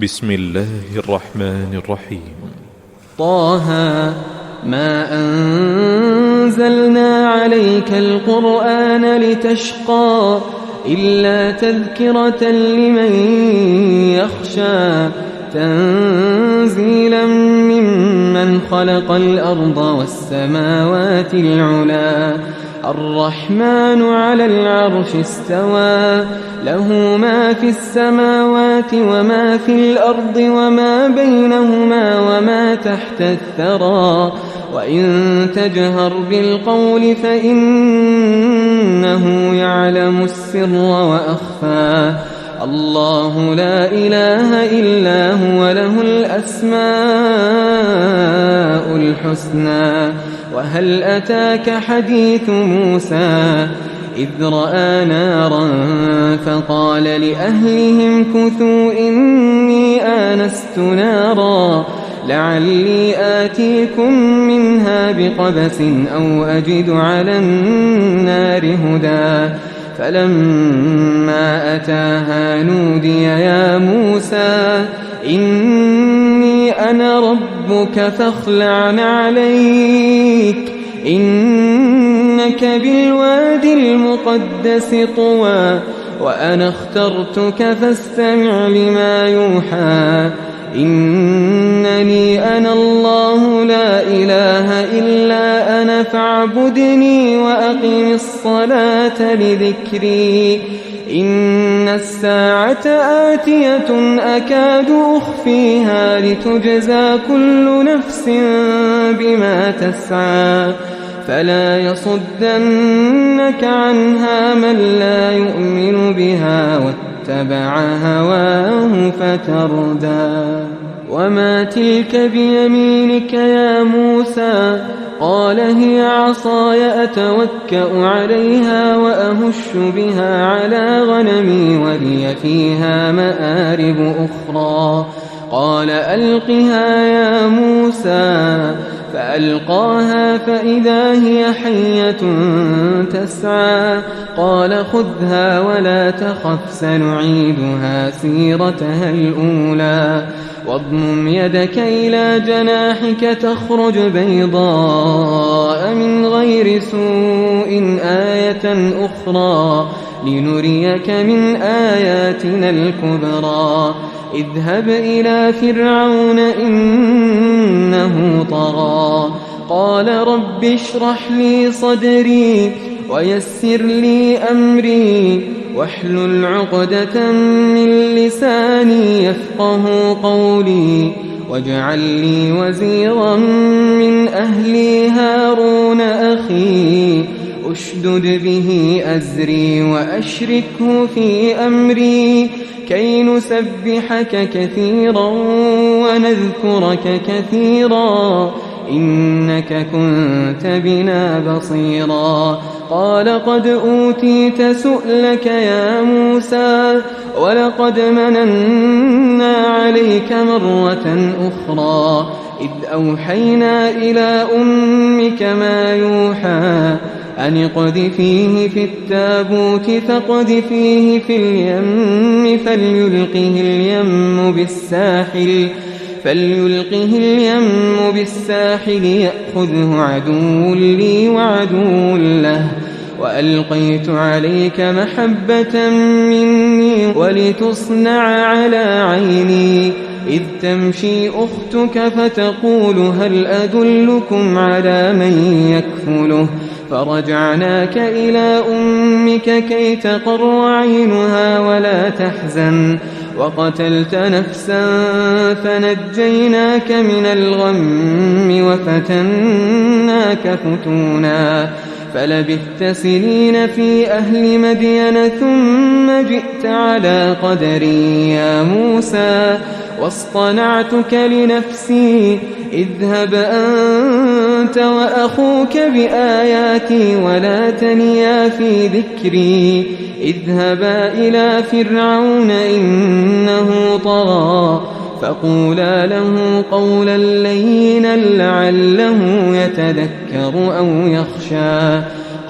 بسم الله الرحمن الرحيم. طه ما أنزلنا عليك القرآن لتشقى إلا تذكرة لمن يخشى تنزيلا ممن خلق الأرض والسماوات العلا الرحمن على العرش استوى له ما في السماوات وما في الأرض وما بينهما وما تحت الثرى وإن تجهر بالقول فإنه يعلم السر وأخفى الله لا إله إلا هو له الأسماء الحسنى وهل أتاك حديث موسى إذ رأى نارا فقال لأهلهم كثوا إني آنست نارا لعلي آتيكم منها بقبس أو أجد على النار هدى فلما أتاها نودي يا موسى إني أنا ربك فاخلع نعليك إنك بالواد المقدس طوى وأنا اخترتك فاستمع لما يوحى إنني أنا الله لا إله إلا أنا فاعبدني وأقم الصلاة لذكري إن الساعة آتية أكاد أخفيها لتجزى كل نفس بما تسعى فلا يصدنك عنها من لا يؤمن بها واتبع هواه فتردى وما تلك بيمينك يا موسى قال هي عصاي أتوكأ عليها وأهش بها على غنمي ولي فيها مآرب أخرى قال ألقها يا موسى فألقاها فإذا هي حية تسعى قال خذها ولا تخف سنعيدها سيرتها الأولى واضمم يدك إلى جناحك تخرج بيضاء من غير سوء آية أخرى لنريك من آياتنا الكبرى اذهب إلى فرعون إنه طغى قال رب اشرح لي صدري ويسر لي أمري واحلل عقدة من لساني يفقه قولي واجعل لي وزيرا من أهلي هارون أخي أشدد به أزري وأشركه في أمري كي نسبحك كثيرا ونذكرك كثيرا إنك كنت بنا بصيرا قال قد أوتيت سؤلك يا موسى ولقد مننا عليك مرة أخرى إذ أوحينا إلى أمك ما يوحى أن اقذفيه في التابوت فاقذفيه في اليم فليلقه اليم بالساحل يأخذه عدو لي وعدو له وألقيت عليك محبة مني ولتصنع على عيني إذ تمشي أختك فتقول هل أدلكم على من يكفله فرجعناك إلى أمك كي تقر عينها ولا تحزن وقتلت نفسا فنجيناك من الغم وفتناك فتونا فلبثت سنين في أهل مدين ثم جئت على قدري يا موسى واصطنعتك لنفسي اذهب أنت وأخوك بآياتي ولا تنيا في ذكري اذهبا إلى فرعون إنه طغى فقولا له قولا لينا لعله يتذكر أو يخشى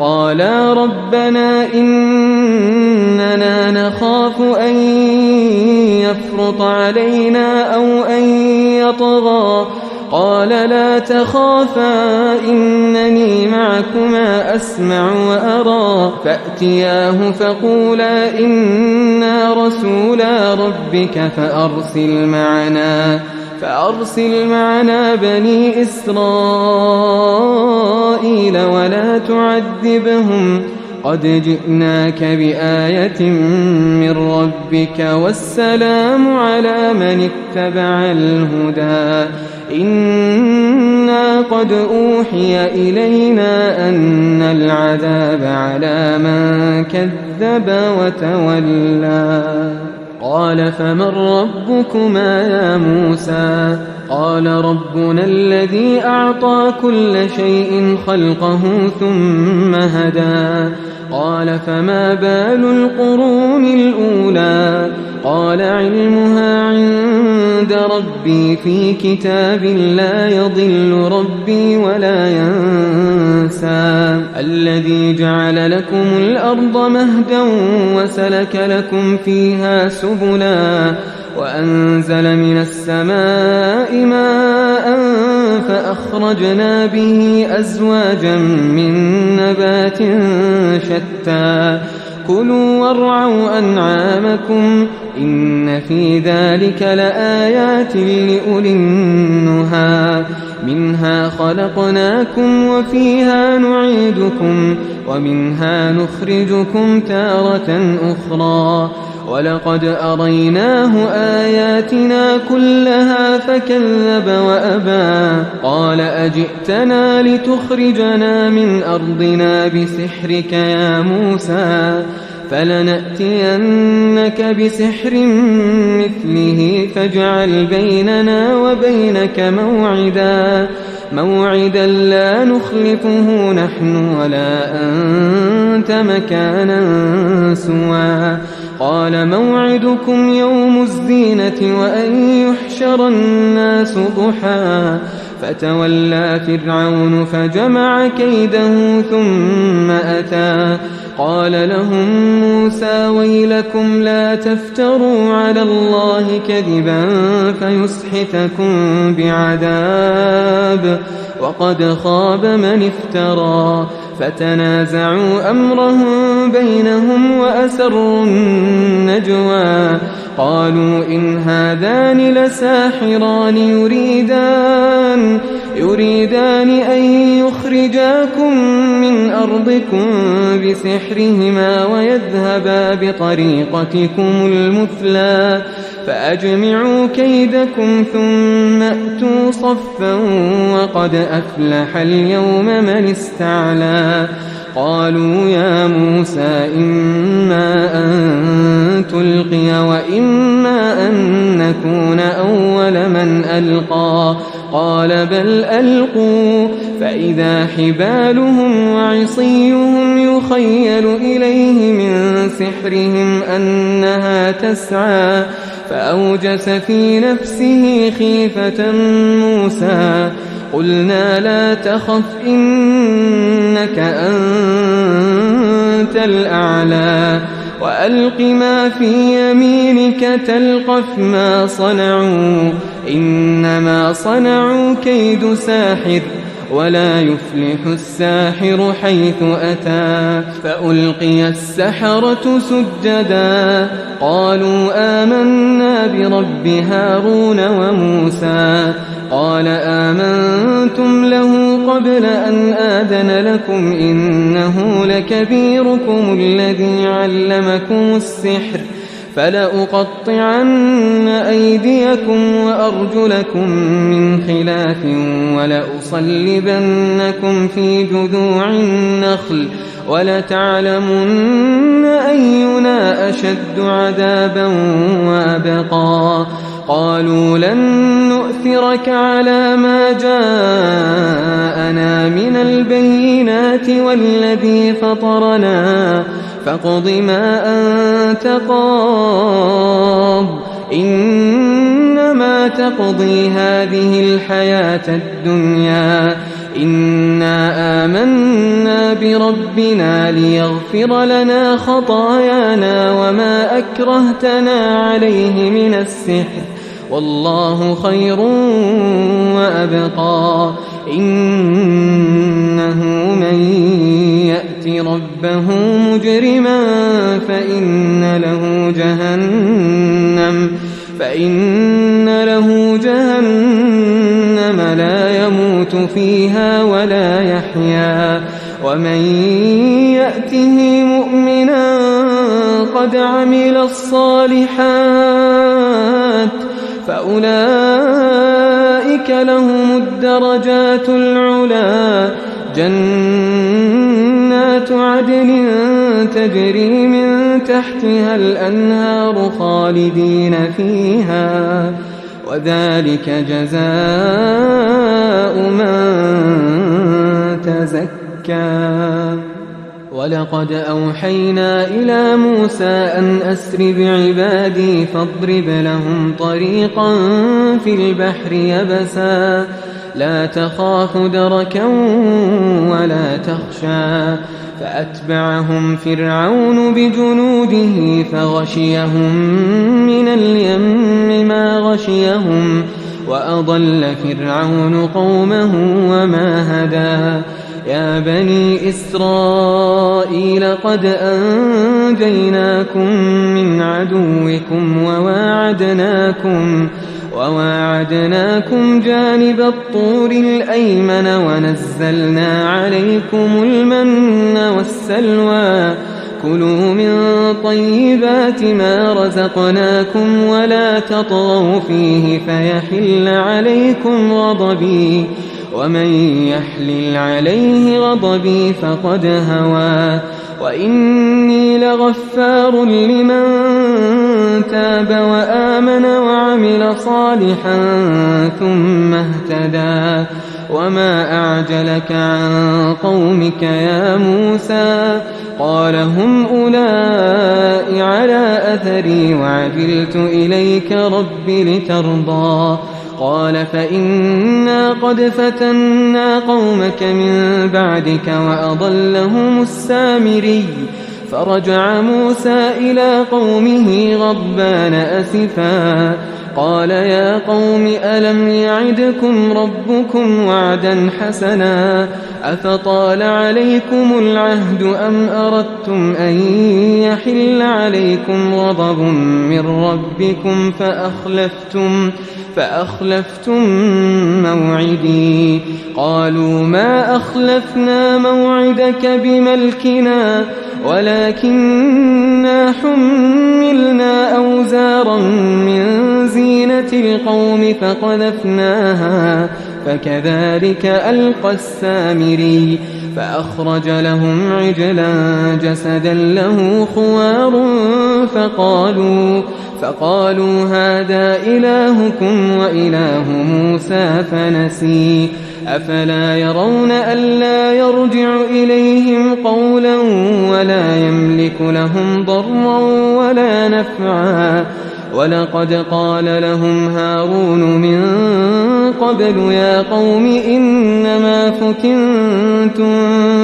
قالا ربنا إننا نخاف أن يفرط علينا أو أن يطغى قال لا تخافا إنني معكما أسمع وأرى فأتياه فقولا إنا رسولا ربك فأرسل معنا بني إسرائيل ولا تعذبهم قد جئناك بآية من ربك والسلام على من اتبع الهدى إنا قد أوحي إلينا أن العذاب على من كذب وتولى قال فمن ربكما يا موسى قال ربنا الذي أعطى كل شيء خلقه ثم هدى قال فما بال القرون الأولى قال علمها عند ربي في كتاب لا يضل ربي ولا ينسى الذي جعل لكم الأرض مهدا وسلك لكم فيها سبلا وأنزل من السماء ماء فأخرجنا به أزواجا من نبات شتى كلوا وارعوا أنعامكم إن في ذلك لآيات لأولي النهى منها خلقناكم وفيها نعيدكم ومنها نخرجكم تارة أخرى ولقد أريناه آياتنا كلها فكذب وأبى قال أجئتنا لتخرجنا من أرضنا بسحرك يا موسى فلنأتينك بسحر مثله فاجعل بيننا وبينك موعدا لا نخلفه نحن ولا أنت مكانا سوى قال موعدكم يوم الزينة وأن يحشر الناس ضحى فتولى فرعون فجمع كيده ثم أتى قال لهم موسى ويلكم لا تفتروا على الله كذبا فيسحتكم بعذاب وقد خاب من افترى فتنازعوا أمرهم بينهم وأسروا النجوى قالوا إن هذان لساحران يريدان أن يخرجاكم من أرضكم بسحرهما ويذهبا بطريقتكم المثلى فأجمعوا كيدكم ثم أتوا صفا وقد أفلح اليوم من استعلى قالوا يا موسى إما أن تلقي وإما أن نكون أول من ألقى قال بل ألقوا فإذا حبالهم وعصيهم يخيل إليه من سحرهم أنها تسعى فأوجس في نفسه خيفة موسى قلنا لا تخف إنك أنت الأعلى وألق ما في يمينك تلقف ما صنعوا إنما صنعوا كيد ساحر ولا يفلح الساحر حيث أتى فألقي السحرة سجدا قالوا آمنا برب هارون وموسى قال آمنتم له قبل أن آذن لكم إنه لكبيركم الذي علمكم السحر فلأقطعن أيديكم وأرجلكم من خلاف ولأصلبنكم في جذوع النخل ولتعلمن أينا أشد عذابا وأبقى قالوا لن نؤثرك على ما جاءنا من البينات والذي فطرنا فاقض ما أنت قاض إنما تقضي هذه الحياة الدنيا إنا آمنا بربنا ليغفر لنا خطايانا وما أكرهتنا عليه من السحر والله خير وأبقى إنه من يأت ربه مجرما فإن له جهنم لا يموت فيها ولا يحيا ومن يأته مؤمنا قد عمل الصالحات فأولئك لهم الدرجات العلا جنات عدن تجري من تحتها الأنهار خالدين فيها وذلك جزاء من تزكى ولقد أوحينا إلى موسى أن أسر بعبادي فاضرب لهم طريقا في البحر يبسا لا تخاف دركا ولا تخشى فأتبعهم فرعون بجنوده فغشيهم من اليم ما غشيهم وأضل فرعون قومه وما هدى يا بني إسرائيل قد أنجيناكم من عدوكم وواعدناكم جانب الطور الأيمن ونزلنا عليكم المن والسلوى كلوا من طيبات ما رزقناكم ولا تطغوا فيه فيحل عليكم غضبي ومن يحلل عليه غضبي فقد هوى وإني لغفار لمن تاب وآمن وعمل صالحا ثم اهتدى وما أعجلك عن قومك يا موسى قال هم أولئك على أثري وعجلت إليك رب لترضى قال فإنا قد فتنا قومك من بعدك وأضلهم السامري فرجع موسى إلى قومه غضبان أسفا قال يا قوم ألم يعدكم ربكم وعدا حسنا أفطال عليكم العهد أم أردتم أن يحل عليكم غضب من ربكم فأخلفتم موعدي قالوا ما أخلفنا موعدك بملكنا ولكننا حملنا أوزارا من زينة القوم فقذفناها فكذلك ألقى السامري فأخرج لهم عجلا جسدا له خوار فقالوا هذا إلهكم وإله موسى فنسي أفلا يرون ألا يرجع إليهم قولا ولا يملك لهم ضرا ولا نفعا ولقد قال لهم هارون من قبل يا قوم إنما فتنتم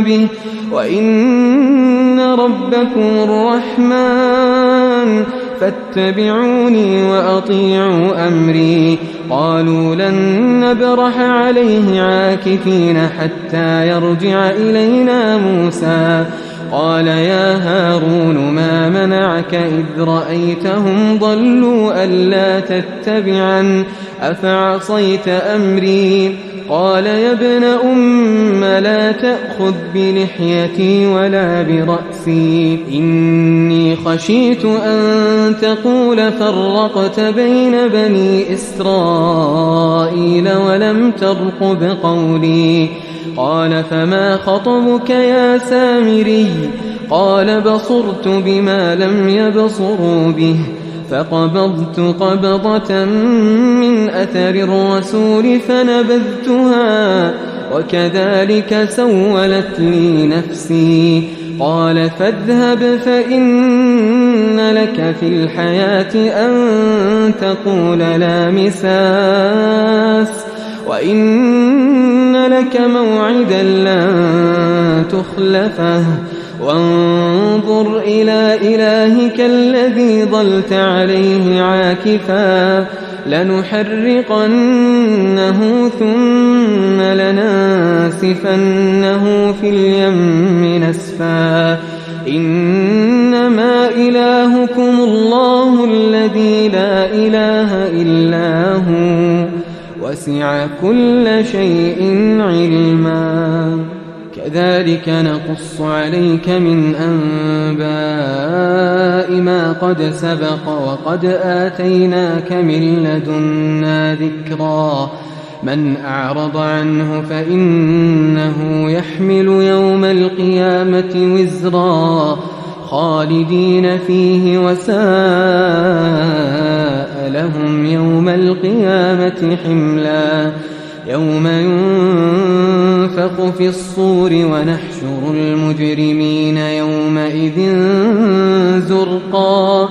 به وإن ربكم الرحمن فاتبعوني وأطيعوا أمري قالوا لن نبرح عليه عاكفين حتى يرجع إلينا موسى قال يا هارون ما منعك إذ رأيتهم ضلوا ألا تتبعا أفعصيت أمري قال يا ابن أم لا تأخذ بلحيتي ولا برأسي إني خشيت أن تقول فرقت بين بني إسرائيل ولم ترقب قولي قال فما خطبك يا سامري قال بصرت بما لم يبصروا به فقبضت قبضة من أثر الرسول فنبذتها وكذلك سولت لي نفسي قال فاذهب فإن لك في الحياة أن تقول لا مساس وإن لك موعدا لن تخلفه وانظر إلى إلهك الذي ظلت عليه عاكفا لنحرقنه ثم لننسفنه في اليم نسفا إنما إلهكم الله الذي لا إله إلا هو وسع كل شيء علما كذلك نقص عليك من أنباء ما قد سبق وقد آتيناك من لدنا ذكرا من أعرض عنه فإنه يحمل يوم القيامة وزرا خالدين فيه وساء لهم يوم القيامة حملا يوم ينفخ في الصور ونحشر المجرمين يومئذ زرقا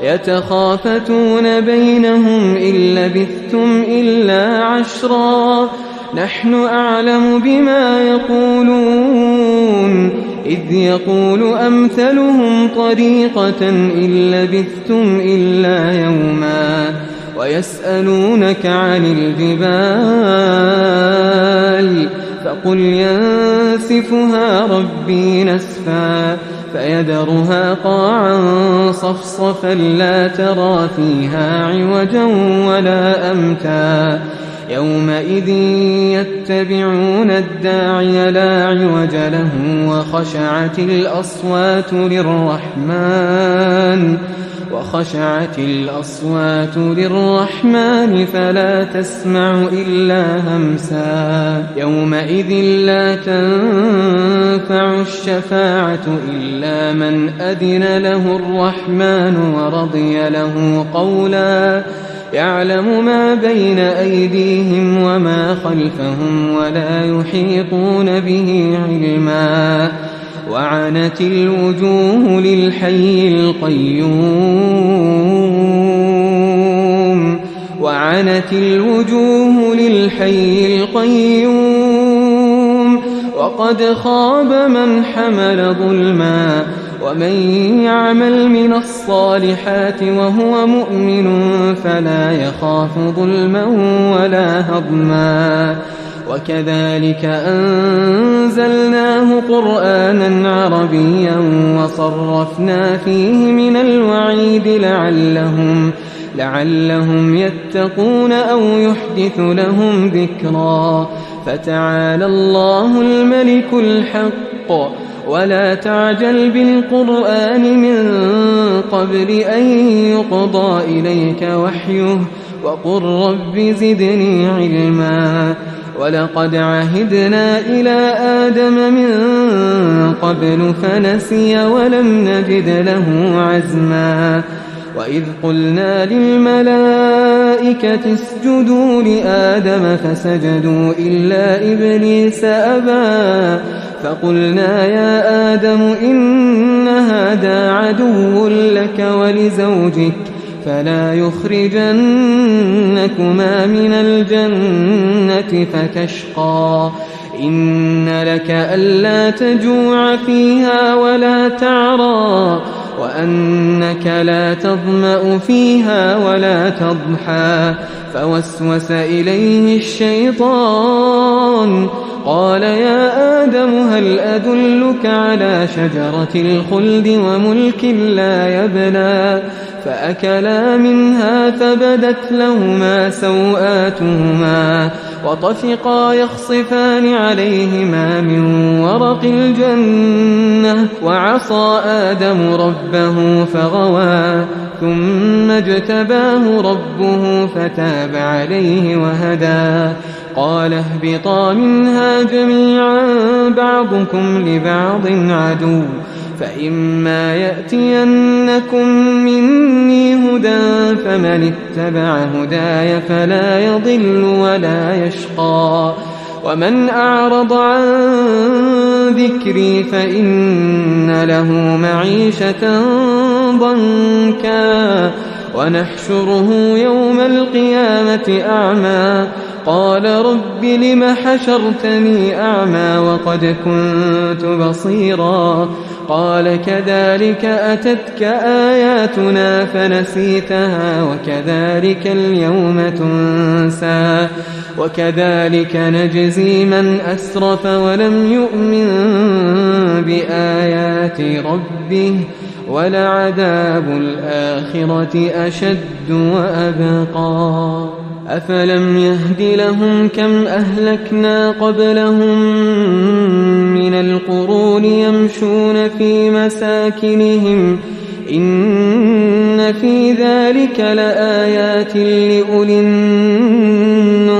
يتخافتون بينهم إن لبثتم إلا عشرا نحن أعلم بما يقولون إذ يقول أمثلهم طريقة إن لبثتم إلا يوما ويسألونك عن الجبال فقل ينسفها ربي نسفا فيذرها قاعا صفصفا لا ترى فيها عوجا ولا أمتا يومئذ يتبعون الداعي لا عوج له وخشعت الأصوات للرحمن فلا تسمع إلا همسا يومئذ لا تنفع الشفاعة إلا من أذن له الرحمن ورضي له قولا يعلم ما بين أيديهم وما خلفهم ولا يحيطون به علما وعنت الوجوه للحي القيوم وقد خاب من حمل ظلما ومن يعمل من الصالحات وهو مؤمن فلا يخاف ظلما ولا هضما وكذلك أنزلناه قرآنا عربيا وصرفنا فيه من الوعيد لعلهم يتقون أو يحدث لهم ذكرا فتعالى الله الملك الحق ولا تعجل بالقرآن من قبل أن يقضى إليك وحيه وقل رب زدني علما ولقد عهدنا إلى آدم من قبل فنسي ولم نجد له عزما وإذ قلنا للملائكة اسجدوا لآدم فسجدوا إلا إبليس أبى فقلنا يا آدم إن هذا عدو لك ولزوجك فلا يخرجنكما من الجنة فتشقى إن لك ألا تجوع فيها ولا تعرى وأنك لا تظمأ فيها ولا تضحى فوسوس إليه الشيطان قال يا آدم هل أدلك على شجرة الخلد وملك لا يبلى فأكلا منها فبدت لهما سوآتهما وطفقا يخصفان عليهما من ورق الجنة وعصى آدم ربه فغوى ثم اجتباه ربه فتاب عليه وهدى قال اهبطا منها جميعا بعضكم لبعض عدو فإما يأتينكم مني هدى فمن اتبع هداي فلا يضل ولا يشقى ومن أعرض عن ذكري فإن له معيشة ضنكا ونحشره يوم القيامة أعمى قال رب لم حشرتني أعمى وقد كنت بصيرا قال كذلك أتتك آياتنا فنسيتها وكذلك اليوم تنسى وكذلك نجزي من أسرف ولم يؤمن بآيات ربه ولعذاب الآخرة أشد وأبقى أفلم يهد لهم كم أهلكنا قبلهم من القرون يمشون في مساكنهم إن في ذلك لآيات لأولي النهى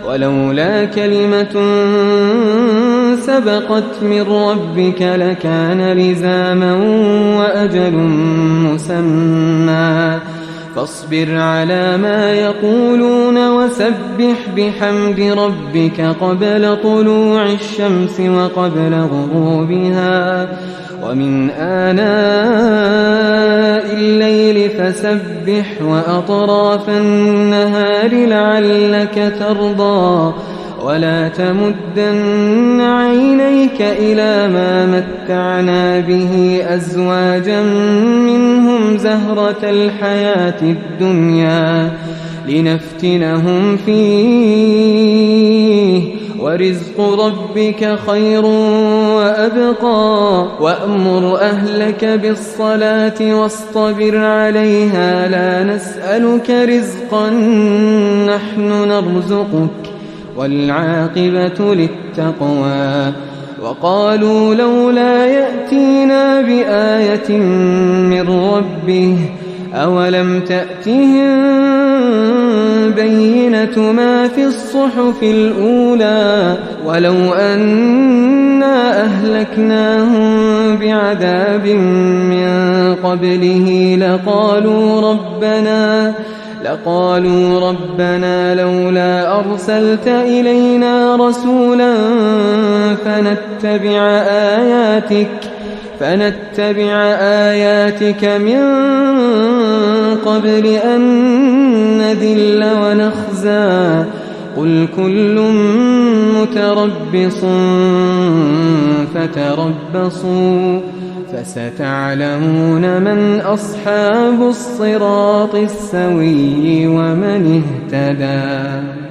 ولولا كلمة سبقت من ربك لكان لزاما وأجل مسمى فاصبر على ما يقولون وسبح بحمد ربك قبل طلوع الشمس وقبل غروبها ومن آناء الليل فسبح وأطراف النهار لعلك ترضى ولا تمدن عينيك إلى ما متعنا به أزواجا منهم زهرة الحياة الدنيا لنفتنهم فيه ورزق ربك خير وأبقى وأمر أهلك بالصلاة واصطبر عليها لا نسألك رزقا نحن نرزقك والعاقبة للتقوى وقالوا لولا يأتينا بآية من ربه أولم تأتهم بينة ما في الصحف الأولى ولو أنا أهلكناهم بعذاب من قبله لقالوا ربنا لولا أرسلت إلينا رسولا فنتبع آياتك من قبل أن نذل ونخزى قل كل متربص فتربصوا فستعلمون من أصحاب الصراط السوي ومن اهتدى.